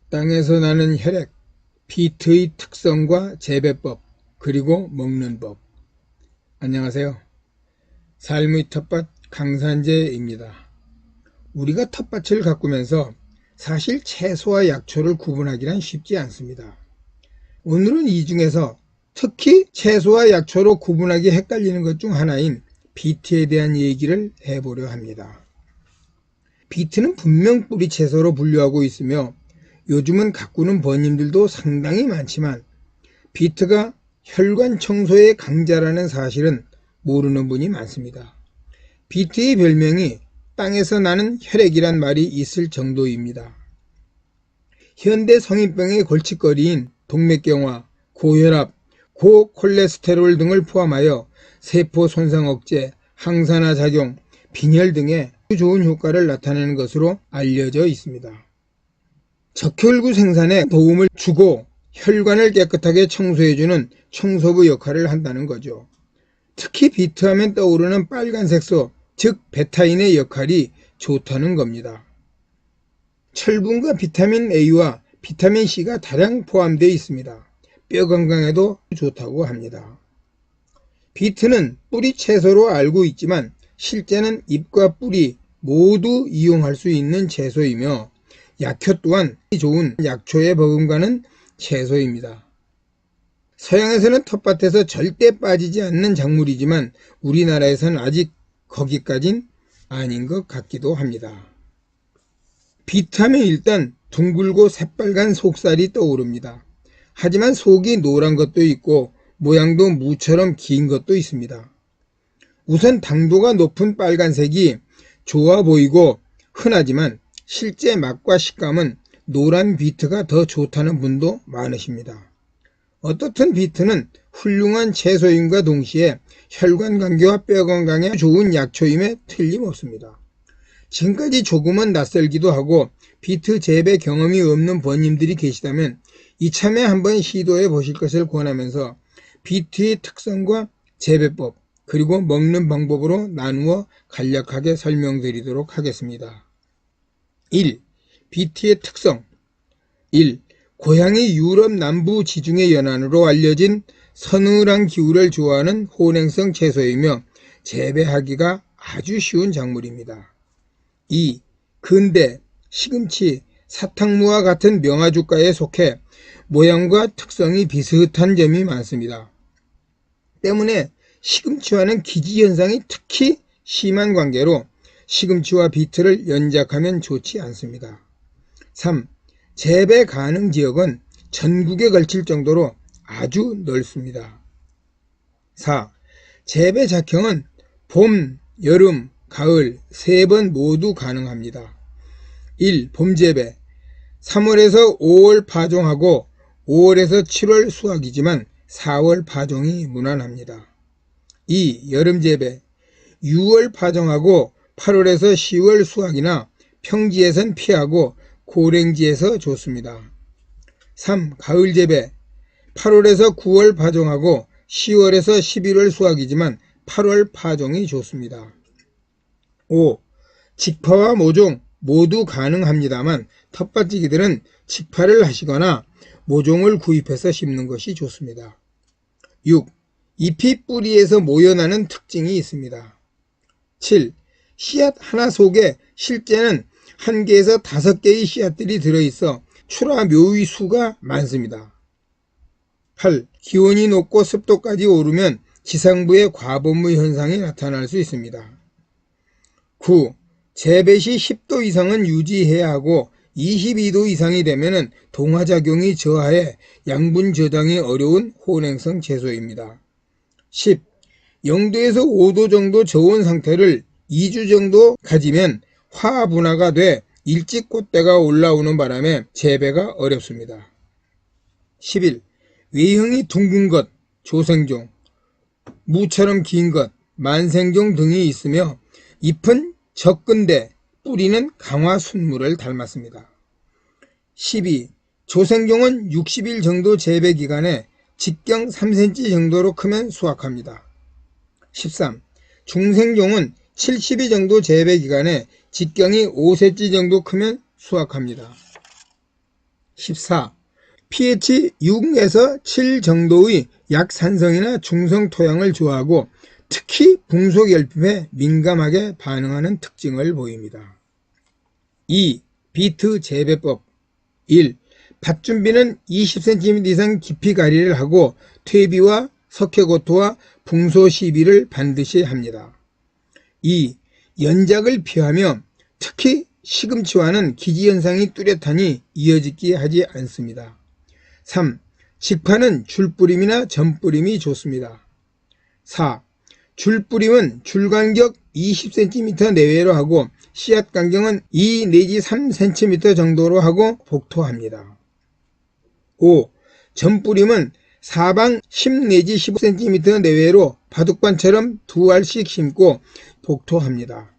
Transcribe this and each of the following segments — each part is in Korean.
땅에서 나는 혈액, 비트의 특성과 재배법, 그리고 먹는 법. 안녕하세요. 삶의 텃밭 강산재입니다. 우리가 텃밭을 가꾸면서 사실 채소와 약초를 구분하기란 쉽지 않습니다. 오늘은 이 중에서 특히 채소와 약초로 구분하기 헷갈리는 것 중 하나인 비트에 대한 얘기를 해보려 합니다. 비트는 분명 뿌리 채소로 분류하고 있으며 요즘은 가꾸는 번님들도 상당히 많지만 비트가 혈관 청소의 강자라는 사실은 모르는 분이 많습니다. 비트의 별명이 땅에서 나는 혈액이란 말이 있을 정도입니다. 현대 성인병의 골칫거리인 동맥경화, 고혈압, 고콜레스테롤 등을 포함하여 세포 손상 억제, 항산화 작용, 빈혈 등의 좋은 효과를 나타내는 것으로 알려져 있습니다. 적혈구 생산에 도움을 주고 혈관을 깨끗하게 청소해주는 청소부 역할을 한다는 거죠. 특히 비트하면 떠오르는 빨간색소, 즉 베타인의 역할이 좋다는 겁니다. 철분과 비타민 A와 비타민 C가 다량 포함되어 있습니다. 뼈 건강에도 좋다고 합니다. 비트는 뿌리 채소로 알고 있지만 실제는 잎과 뿌리 모두 이용할 수 있는 채소이며 약효 또한 좋은 약초에 버금가는 채소입니다. 서양에서는 텃밭에서 절대 빠지지 않는 작물이지만 우리나라에서는 아직 거기까진 아닌 것 같기도 합니다. 비트하면 일단 둥글고 새빨간 속살이 떠오릅니다. 하지만 속이 노란 것도 있고 모양도 무처럼 긴 것도 있습니다. 우선 당도가 높은 빨간색이 좋아 보이고 흔하지만 실제 맛과 식감은 노란 비트가 더 좋다는 분도 많으십니다. 어떻든 비트는 훌륭한 채소임과 동시에 혈관 관계와 뼈 건강에 좋은 약초임에 틀림없습니다. 지금까지 조금은 낯설기도 하고 비트 재배 경험이 없는 번님들이 계시다면 이참에 한번 시도해 보실 것을 권하면서 비트의 특성과 재배법 그리고 먹는 방법으로 나누어 간략하게 설명드리도록 하겠습니다. 1. 비트의 특성 1. 고향이 유럽 남부 지중해 연안으로 알려진 서늘한 기후를 좋아하는 혼행성 채소이며 재배하기가 아주 쉬운 작물입니다. 2. 근대, 시금치, 사탕무와 같은 명화주가에 속해 모양과 특성이 비슷한 점이 많습니다. 때문에 시금치와는 기지현상이 특히 심한 관계로 시금치와 비트를 연작하면 좋지 않습니다. 3. 재배 가능 지역은 전국에 걸칠 정도로 아주 넓습니다. 4. 재배 작형은 봄, 여름, 가을 3번 모두 가능합니다. 1. 봄 재배 3월에서 5월 파종하고 5월에서 7월 수확이지만 4월 파종이 무난합니다. 2. 여름 재배 6월 파종하고 8월에서 10월 수확이나 평지에선 피하고 고랭지에서 좋습니다. 3. 가을 재배 8월에서 9월 파종하고 10월에서 11월 수확이지만 8월 파종이 좋습니다. 5. 직파와 모종 모두 가능합니다만 텃밭지기들은 직파를 하시거나 모종을 구입해서 심는 것이 좋습니다. 6. 잎이 뿌리에서 모여나는 특징이 있습니다. 7. 씨앗 하나 속에 실제는 1개에서 5개의 씨앗들이 들어있어 출하 묘의 수가 많습니다. 8. 기온이 높고 습도까지 오르면 지상부의 과범무 현상이 나타날 수 있습니다. 9. 재배 시 10도 이상은 유지해야 하고 22도 이상이 되면 동화작용이 저하해 양분 저장이 어려운 혼행성 채소입니다. 10. 0도에서 5도 정도 저온 상태를 2주 정도 가지면 화분화가 돼 일찍 꽃대가 올라오는 바람에 재배가 어렵습니다. 11. 외형이 둥근 것, 조생종, 무처럼 긴 것, 만생종 등이 있으며 잎은 적근데 뿌리는 강화순물을 닮았습니다. 12. 조생종은 60일 정도 재배 기간에 직경 3cm 정도로 크면 수확합니다. 13. 중생종은 70일 정도 재배 기간에 직경이 5cm 정도 크면 수확합니다. 14. pH 6에서 7 정도의 약산성이나 중성 토양을 좋아하고 특히 붕소결핍에 민감하게 반응하는 특징을 보입니다. 2. 비트 재배법. 1. 밭 준비는 20cm 이상 깊이 가리를 하고 퇴비와 석회고토와 붕소 시비를 반드시 합니다. 2. 연작을 피하며 특히 시금치와는 기지현상이 뚜렷하니 이어짓기 하지 않습니다. 3. 직파는 줄뿌림이나 전뿌림이 좋습니다. 4. 줄뿌림은 줄간격 20cm 내외로 하고 씨앗 간격은 2 내지 3cm 정도로 하고 복토합니다. 5. 전뿌림은 사방 10 내지 15cm 내외로 바둑반처럼 두 알씩 심고 복토합니다.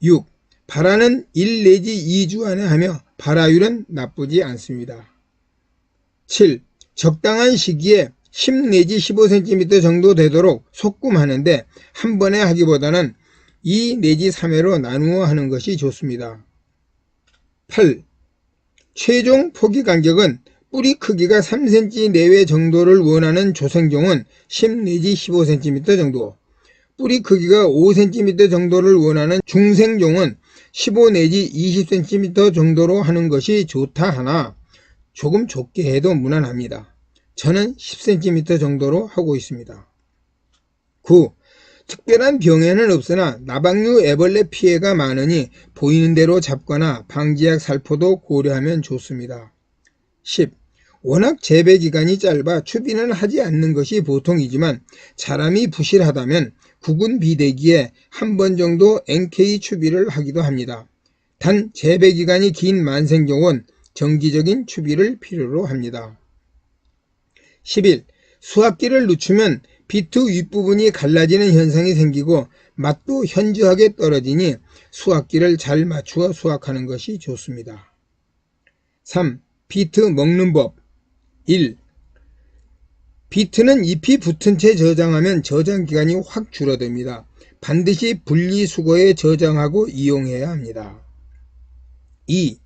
6. 발화는 1 내지 2주 안에 하며 발화율은 나쁘지 않습니다. 7. 적당한 시기에 10 내지 15cm 정도 되도록 소금하는데 한 번에 하기보다는 2 내지 3회로 나누어 하는 것이 좋습니다. 8. 최종 포기 간격은 뿌리 크기가 3cm 내외 정도를 원하는 조생종은 10 내지 15cm 정도, 뿌리 크기가 5cm 정도를 원하는 중생종은 15 내지 20cm 정도로 하는 것이 좋다 하나 조금 좁게 해도 무난합니다. 저는 10cm 정도로 하고 있습니다. 9. 특별한 병에는 없으나 나방류 애벌레 피해가 많으니 보이는 대로 잡거나 방지약 살포도 고려하면 좋습니다. 10. 워낙 재배기간이 짧아 추비는 하지 않는 것이 보통이지만 사람이 부실하다면 국은 비대기에 한 번 정도 NK 추비를 하기도 합니다. 단 재배기간이 긴 만생종은 정기적인 추비를 필요로 합니다. 11. 수확기를 늦추면 비트 윗부분이 갈라지는 현상이 생기고 맛도 현저하게 떨어지니 수확기를 잘 맞추어 수확하는 것이 좋습니다. 3. 비트 먹는 법. 1. 비트는 잎이 붙은 채 저장하면 저장기간이 확 줄어듭니다. 반드시 분리수거에 저장하고 이용해야 합니다. 2.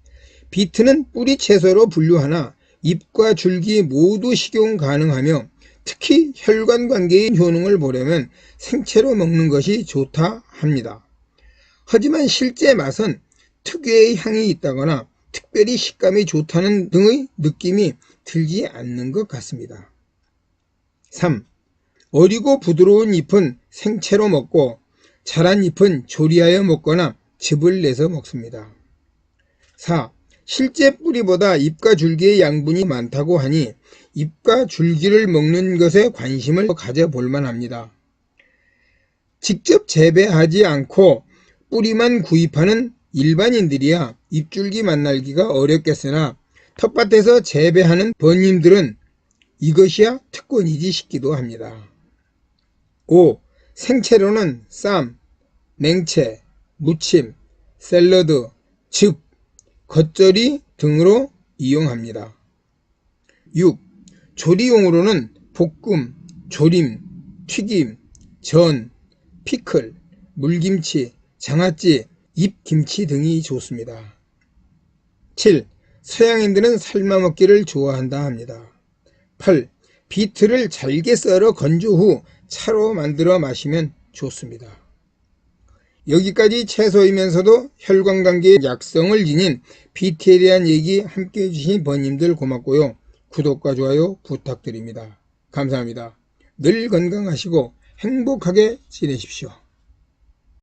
비트는 뿌리 채소로 분류하나 잎과 줄기 모두 식용 가능하며 특히 혈관관계의 효능을 보려면 생채로 먹는 것이 좋다 합니다. 하지만 실제 맛은 특유의 향이 있다거나 특별히 식감이 좋다는 등의 느낌이 들지 않는 것 같습니다. 3. 어리고 부드러운 잎은 생채로 먹고 자란 잎은 조리하여 먹거나 즙을 내서 먹습니다. 4. 실제 뿌리보다 잎과 줄기의 양분이 많다고 하니 잎과 줄기를 먹는 것에 관심을 가져볼 만합니다. 직접 재배하지 않고 뿌리만 구입하는 일반인들이야 잎줄기 만나기가 어렵겠으나 텃밭에서 재배하는 번님들은 이것이야 특권이지 싶기도 합니다. 5. 생채로는 쌈, 냉채, 무침, 샐러드, 즙, 겉절이 등으로 이용합니다. 6. 조리용으로는 볶음, 조림, 튀김, 전, 피클, 물김치, 장아찌, 잎김치 등이 좋습니다. 7. 서양인들은 삶아먹기를 좋아한다 합니다. 8. 비트를 잘게 썰어 건조 후 차로 만들어 마시면 좋습니다. 여기까지 채소이면서도 혈관관계의 약성을 지닌 비트에 대한 얘기 함께 해주신 번님들 고맙고요. 구독과 좋아요 부탁드립니다. 감사합니다. 늘 건강하시고 행복하게 지내십시오.